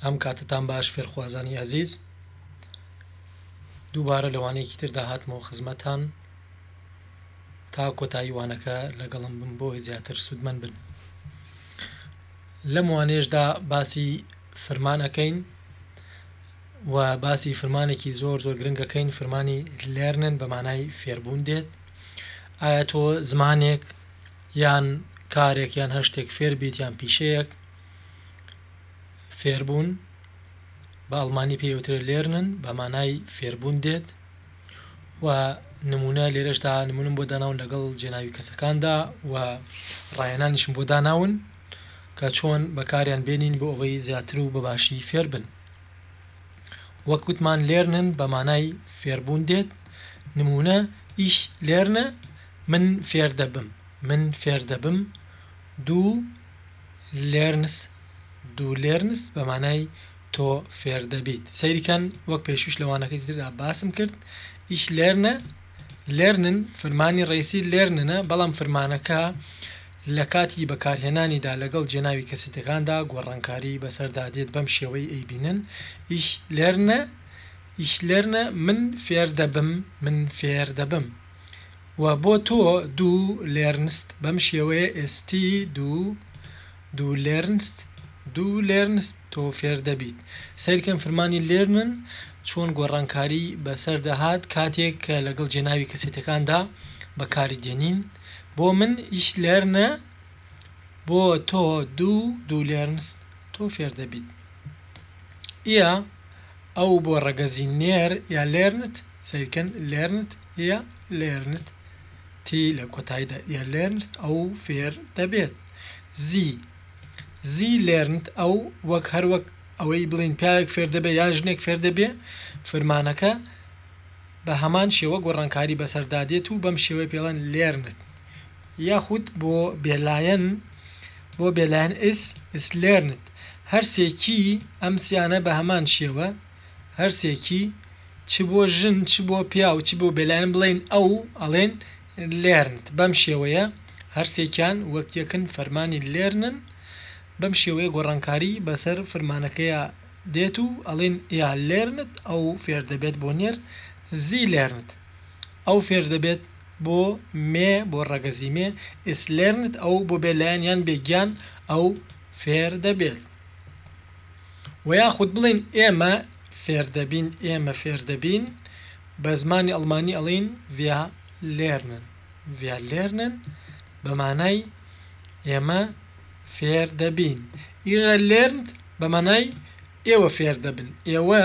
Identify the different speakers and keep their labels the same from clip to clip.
Speaker 1: ئەم کاتتان باش فێرخوازانی عەزیز، دووبارە لەوانەیەکی تر داهاتمەوە خزمەتان تا کۆتایی وانەکە لەگەڵم بن بۆی زیاتر سوودمەند بن. لەم وانەیەشدا باسی فرمانەکەین و باسی فرمانێکی زۆر گرنگەکەین، فرمانی لێرنن بە مانای فێربوون دێت. ئایا تۆ زمانێک یان کارێک یان هەشتێک فێر بیت یان پیشەیەک فێربوون بە ئەڵمانی پێوترێت لێرنن بە مانای فێربوون دێت و نمونە لێرەشدا نمونم بۆ داناون لەگەڵ جێناوی کەسەکاندا و ڕایەنانیشم بۆ داناون کە چۆن بەکاریان بێنین بۆ ئەوەی زیاتر و بەباشی فێر بن. وەک وتمان لێرنن بە مانای فێربوون دێت. نمونە ئیش لێرنە من فێر دەبم، من فێر دەبم. دوو لێرنس بە مانای تۆ فێر دەبیت. سەیریکەن وەک پێشوش لەوانەکەی تردا باسم کرد، ئیش لێرنن فەرمانی ڕئیسی لێرننە، بەڵام فەرمانەکە لە کاتی بەکارهێنانیدا لەگەڵ جێناوی کەسێتەکاندا گۆڕانکاری بەسەردا دێت بەم شێوەی ئەیبینن. ئیش لێرنە من فێر دەبم و بۆ تۆ دوو لێرنست بەم شێوەیە ئێستی دوو لێرنست تۆ فێر دەبیت. سەیرکەم فەرمانی لێرنن چۆن گۆڕانکاری بەسەر دەهات کاتێک کە لەگەڵ جێناوی کەسێتەکاندا بەکاری دێنین. بۆ من ئیش لێرنە، بۆ تۆ دوو لێرنست تۆ فێر دەبیت. ئیا ئەو بۆ ڕەگەزی نێر یا لێرنت، سەیرکەن لێرنت یا لێرنت تی لە کۆتاییدا یا لێرنت ئەو فێر دەبێت. زی لێرنت ئەو وەک هەروەک ئەوەی بڵین پیاوێک فێر دەبێ یا ژنێک فێر دەبێ، فەرمانەکە بە هەمان شێوە گۆڕانکاری بەسەردادێت و بەم شێوەی پێڵەن لێرنت. یاخود بۆ بێلایەن ئس لێرنت. هەرسێکی ئەم سیانە بە هەمان شێوە، هەرسێکی چ بۆ ژن چ بۆ پیا و چ بۆ بێلایەن بڵێن ئەو ئەڵێن لێرنت. بەم شێوەیە هەرسێکیان وەک یەکن فەرمانی لێرنن، بەم شێوەیە گۆڕانکاری بەسەر فەرمانەکەیە دێت و ئەڵێن یا لێرنت ئەو فێر دەبێت بۆ نێر. زی لێرنت ئەو فێر دەبێت بۆ مێ، بۆ ڕەگەزی مێ. ئس لێرنت ئەو بۆ بێلایەن یان بێگیان ئەو فێر دەبێت. و یاخود بڵێن ئێمە فێر دەبین بە زمانی ئەڵمانی ئەڵێن ڤیا لێرنن بە مانای ئێمە فێر دەبین. ئیغە لێرنت بە مانای ئێوە فێر دەبن، ئێوە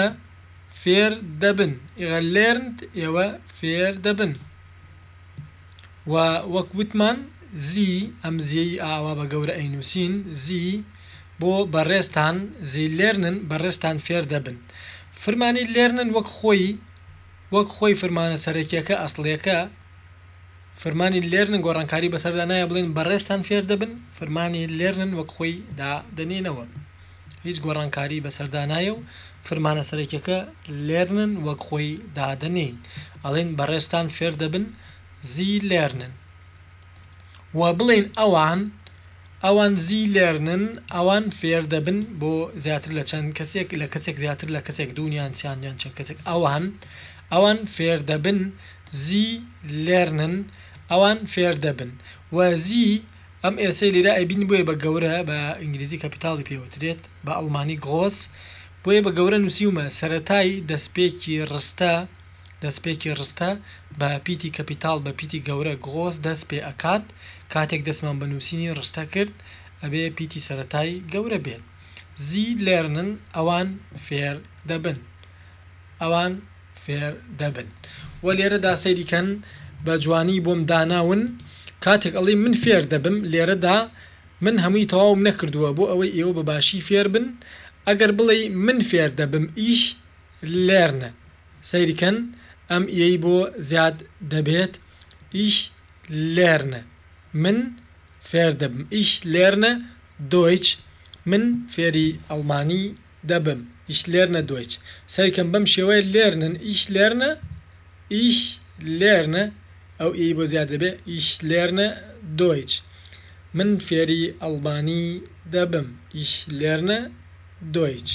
Speaker 1: فێر دەبن. ئیغە لێرنت ئێوە فێر دەبن. و وەک وتمان زی ئەم زیەی ئاوا بە گەورە ئەینووسین، زی بۆ بەڕێستان، زی لێرنن بەڕێستان فێر دەبن. فەرمانی لێرنن وەک خۆی فەرمانە سەرەکیەکە ئەسڵیەکە، فەرمانی لێرنن گۆڕانکاری بەسەردا نایە بڵێن بەڕێستان فێر دەبن، فەرمانی لێرنن وەک خۆی دادەنێنەوە، هیچ گۆڕانکاری بەسەردا نایە و فەرمانە سەرەکیەکە لێرنن وەک خۆی دادەنێن، ئەڵێن بەڕێستان فێر دەبن. زی لێرنن و بڵێن ئەوان زی لێرنن، ئەوان فێر دەبن بۆ زیاتر لە چەند کەسێک، لە کەسێک زیاتر لە کەسێک، دوونیان سیانیان چەند کەسێک، ئەوان فێر دەبن. زی لێرنن ئەوان فێر دەبن. و زی ئەم ئێسەی لێرە ئەیبین بۆیە بە گەورە، بە ئینگلیزی کەپیتاڵی پێوترێت، بە ئەڵمانی گڕۆس، بۆیە بە گەورە نووسیومە. سەرەتای دەستپێکی ڕستە بە پیتی کەپیتاڵ، بە پیتی گەورە گڕۆس دەست پێ ئەکات. کاتێک دەستمان بە نووسینی ڕستە کرد ئەبێ پیتی سەرەتای گەورە بێت. زی لێرنن ئەوان فێر دەبن. و لێرەدا سەیریکەن بە جوانی بۆم داناون کاتێک ئەڵێ من فێر دەبم، لێرەدا من هەمووی تەواوم نەکردووە بۆ ئەوەی ئێوە بەباشی فێر بن. ئەگەر بڵێ من فێر دەبم ئیش لێرنە، سەیریکەن ئەم ئێی بۆ زیاد دەبێت. ئیش لێرنە من فێر دەبم، ئیش لێرنە دۆیچ من فێری ئەڵمانی دەبم، ئیش لێرنە دۆیچ. سەیریکەم بەم شێوەیە لێرنن ئیش لێرنە ئەو ئێی بۆ زیاد دەبێت. ئیش لێرنە دۆیچ من فێری ئەڵمانی دەبم، ئیش لێرنە دۆیچ.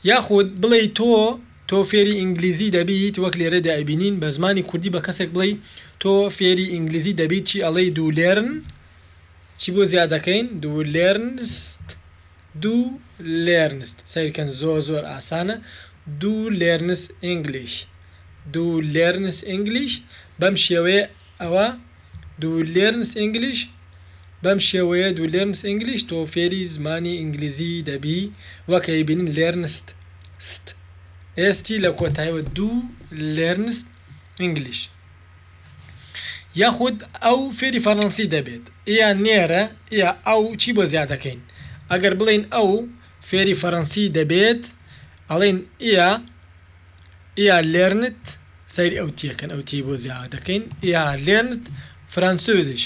Speaker 1: یاخود بڵێ تۆ فێری ئینگلیزی دەبیت وەک لێرە دایبینین بە زمانی کوردی بە کەسێک بڵێ تۆ فێری ئینگلیزی دەبیت چی ئەڵێ دو لێرن چی بۆ زیادەکەین دو لێرنست سیرکەن زۆر ئاسانە دو لێرنس ئینگلیش بەم شێوەیە ئەوە دو لێرنس ئینگلیش تۆ فێری زمانی ئینگلیزی دەبی وەکەی بینین لێرنست ئێستی لە کۆتاییەوە دو لێرنست ئینگلیش یاخود ئەو فێری فەڕەنسی دەبێت ئیان نێرە ئیا ئەو چی بۆ زیادەکەین ئەگەر بڵین ئەو فێری فەڕەنسی دەبێت ئەڵێن ئیا لێرنت سەیری ئەو تیەکەن ئەو تی بۆ زیادەکەین ئیا لێرنت فرانسۆزیش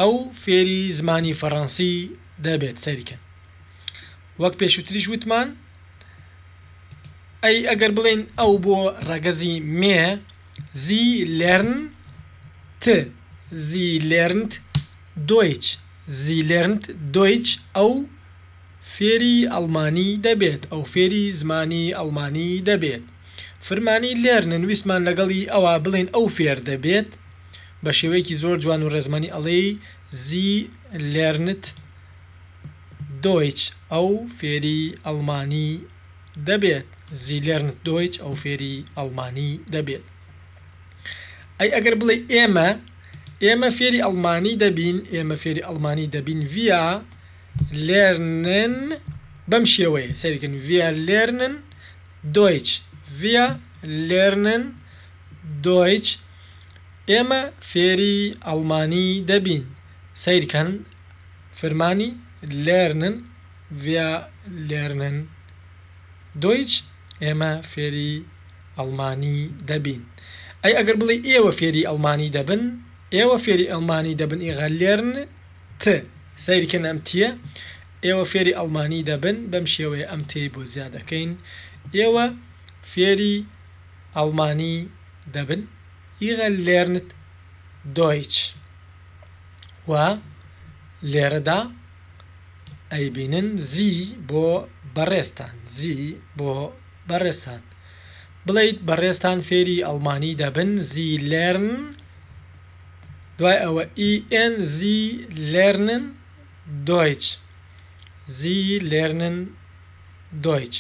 Speaker 1: ئەو فێری زمانی فەڕەنسی دەبێت سەریکەن وەک پێشووتریش وتمان ئەگەر بڵێن ئەو بۆ ڕەگەزی مێ زی لێرنت دۆیچ ئەو فێری ئەڵمانی دەبێت ئەو فێری زمانی ئەڵمانی دەبێت فرمانی لێرنن ویسمان لەگەڵی ئەوە بڵێن ئەو فێر دەبێت بە شێوەیەکی زۆر جوان و ڕێزمانی ئەڵێ زی لێرنت دۆیچ ئەو فێری ئەڵمانی دەبێت زی لێرنت دۆیچ ئەو فێری ئەڵمانی دەبێت ئەگەر بڵێ ئێمە فێری ئەڵمانی دەبین via lernen بەم شێوەیە سەریکەن via lernen Deutsch ئێمە فێری ئەڵمانی دەبین سەیرکەن فرمانی lernen via lernen Deutsch ئێمە فێری ئەڵمانی دەبین ئەگەر بڵێ ئێوە فێری ئەڵمانی دەبن ئێغا لێرن سەیرکەن ئەم تیە ئێوە فێری ئەڵمانی دەبن بەم شێوەیە ئەم تێی بۆ زیادەکەین ئێوە فێری ئەڵمانی دەبن ئیغە لێرنت دۆیچ و لێرەدا ئەیبینن زی بۆ بەڕێستان بڵێیت بەڕێستان فێری ئەڵمانی دەبن زی لێرن دوای ئەوە زی لێرنن دۆیچ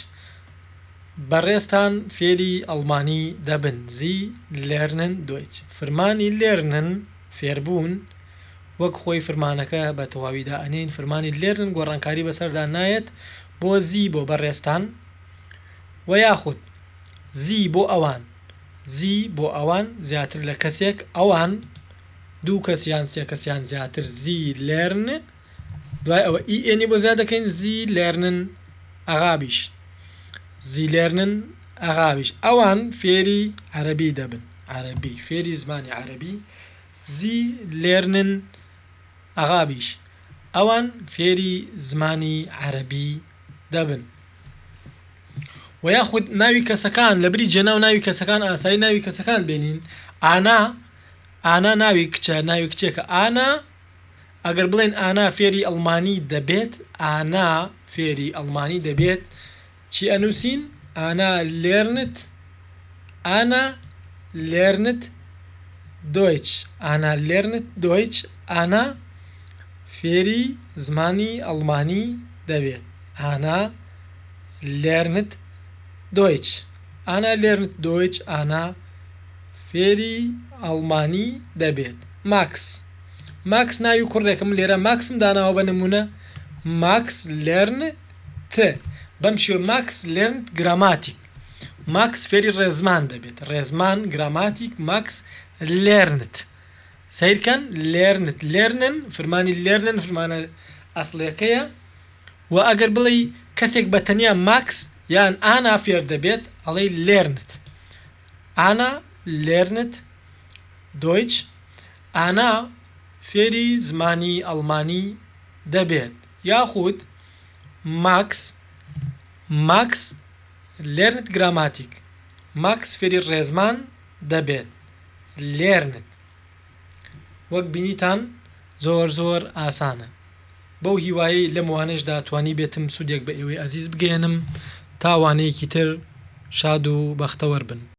Speaker 1: بەڕێستان فێری ئەڵمانی دەبن زی لێرنن دۆیچ فرمانی لێرنن فێربوون وەک خۆی فرمانەکە بە تەواویدا ئەنین فرمانی لێرنن گۆڕانکاری بەسەردا نایەت بۆ زی بۆ بەڕێستان و یاخود زی بۆ ئەوان زیاتر لە کەسێک ئەوان دوو کەسیان سێ کەسیان زیاتر زی لێرن دوای ئەوە ئێنی بۆ زیادەکەین زی لێرنن ئەغابیش ئەوان فێری عەرەبی دەبن فێری زمانی عەرەبی زی لێرنن ئەغابیش ئەوان فێری زمانی عەرەبی دەبن و یاخود ناوی کەسەکان لە بری جێناو ناوی کەسەکان ئاسایی ناوی کەسەکان بێنین ئانا ناوی کچە ناوی کچێکە ئانا ئەگەر بڵێن ئانا فێری ئەڵمانی دەبێت چی ئەنووسین ئانا لێرنت دۆیچ ئانا فێری زمانی ئەڵمانی دەبێت ئانا لێرنت دۆیچ ئانا فێری ئەڵمانی دەبێت ماکس ناوی کوڕێکم لێرە ماکسم داناوە بە نمونە ماکس لێرن بەم شێوە ماکس لێرنت گراماتیک ماکس فێری ڕێزمان دەبێت ڕێزمان گراماتیک ماکس لێرنت سیرکەن لێرنن فرمانی لێرنن فرمانە ئەسڵیەکەیە و ئەگەر بڵێ کەسێک بە تەنیا ماکس یان ئانا فێر دەبێت ئەڵێ لێرنت دۆیچ ئانا فێری زمانی ئەڵمانی دەبێت یاخود ماکس لێرنت گراماتیک ماکس فێری ڕێزمان دەبێت لێرنت وەک بینیتان زۆر ئاسانە بەو هیوایی لەم وانەشدا توانی بێتم سودێک بە ئێوەی ئەزیز بگەێنم تاوانەیەکی تر شاد و بەختەوەر بن.